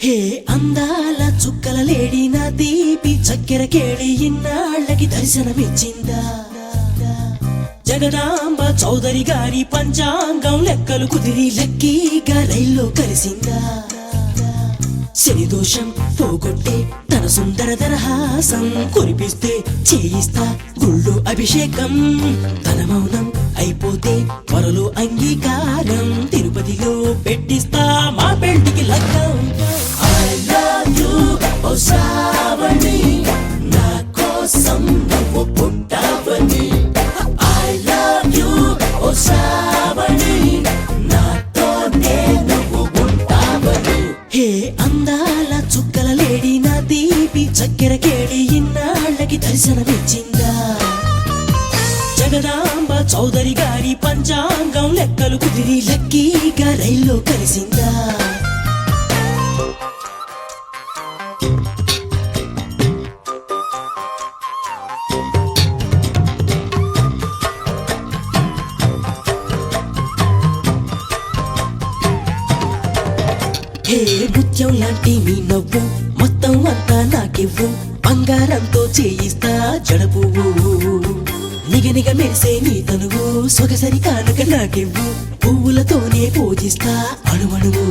హే అందాల చుక్కల లేడి నా దీపి చక్కెర కేళి ఇన్నాళ్ళకి దర్శనమిచ్చిందా జగదాంబ చౌదరి గారి పంచాంగం లెక్కలు కుదిరి లక్కీగా రైల్లో కలిసిందా శని దోషం పోగొట్టే తన సుందర దరహాసం కురిపిస్తే చేయిస్తా గుళ్ళు అభిషేకం తన మౌనం అయిపోతే త్వరలో అంగీకారం తిరుపతిలో పెట్టిస్తా మా పెళ్లికి లగ్గం I love you, oh Shravani నా కోసం నువ్వు పుట్టావని I love you, oh Shravani నాతోనే నువ్వు ఉంటావని హే అందాల చుక్కల లేడి నా దీపి చక్కెర కేళి ఇన్నాళ్ళకి దర్శనమిచ్చిందా జగదాంబ చౌదరి గారి పంచాంగం లెక్కలు కుదిరి లక్కీగా రైల్లో కలిసిందా హే ముత్యం లాంటి మీ నవ్వు మొత్తం అంతా నాకివ్వు బంగారంతో చేయిస్తా జడపువ్వు నిగనిగ మెరిసే నీ తనువు సొగసరి కానుక నాకివ్వు పువ్వులతోనే పూజిస్తా అణువణువు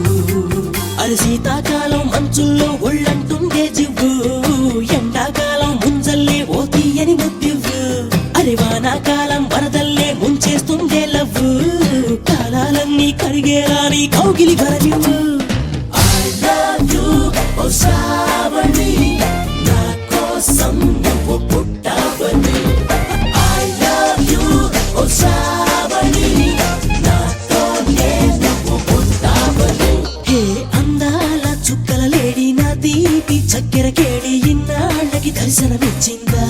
అరి శీతాకాలం మంచుల్లో ఒళ్ళంటుండే జివ్వు ఎండాకాలం ముంజల్లే ఓ తీయని ముద్దివ్వు అరి వానాకాలం వరదల్లే ముంచేస్తుండే లవ్వు కాలాలన్నీ కరిగేలా నీ కౌగిలి వరనివ్వు ఓ శ్రావణి నా కోసం నువ్వు పుట్టావని I love you, ఓ శ్రావణి నాతోనే నువ్వు పుట్టావని హే అందాల చుక్కల లేడి నా దీపి చక్కెర కేళి ఇన్నాళ్ళకి దర్శనమిచ్చిందా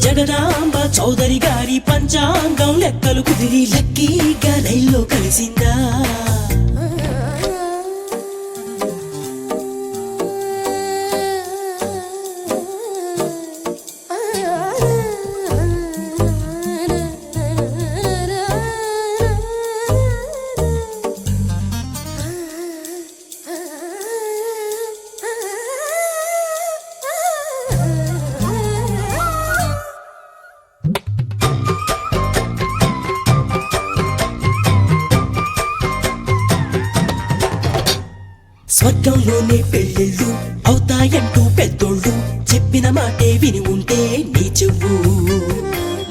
జగదాంబ చౌదరి గారి పంచాంగం లెక్కలు కుదిరి లక్కీగా రైల్లో కలిసిందా స్వర్గంలోనే పెళ్ళిళ్ళు అవుతాయంటూ పెద్దోళ్ళు చెప్పిన మాటే విని ఉంటే నీ చెవు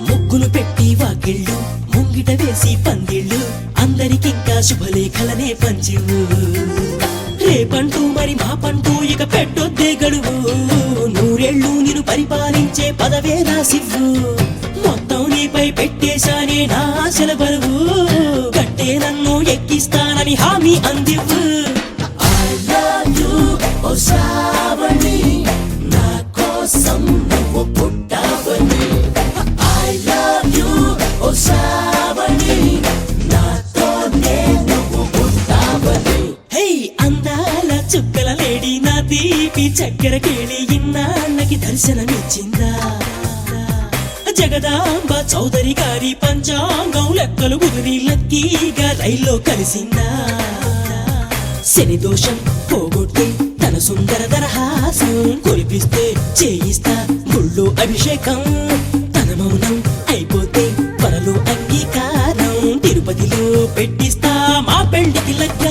ముగ్గులు పెట్టి వాకిళ్ళు ముంగిట వేసి పందిళ్ళు అందరికింకా శుభలేఖలనే పంచివు రేపంటూ మరి మా పంటూ ఇక పెట్టొద్దే గడువు నూరేళ్ళు నిన్ను పరిపాలించే పదవే రాసివ్వు మొత్తం నీపై పెట్టేశానే నా ఆశల బరువు కట్టే నన్ను ఎక్కిస్తానని హామీ అందివ్వు ఓ శ్రావణి నా కోసం నువ్వు పుట్టావని I love you, ఓ శ్రావణి నాతోనే నువ్వు పుట్టావని హే అందాల చుక్కల లేడి నా దీపి చక్కెర కేళి ఇన్నాళ్ళకి దర్శనమిచ్చిందా జగదాంబ చౌదరి గారి పంచాంగం లెక్కలు కుదిరి లక్కీగా రైల్లో కలిసిందా శని దోషం పోగొట్టి తన సుందర దరహాసం కురిపిస్తే చేయిస్తా గుళ్ళు అభిషేకం తన మౌనం అయిపోతే త్వరలో అంగీకారం తిరుపతిలో పెట్టిస్తా మా పెళ్లికి లగ్గం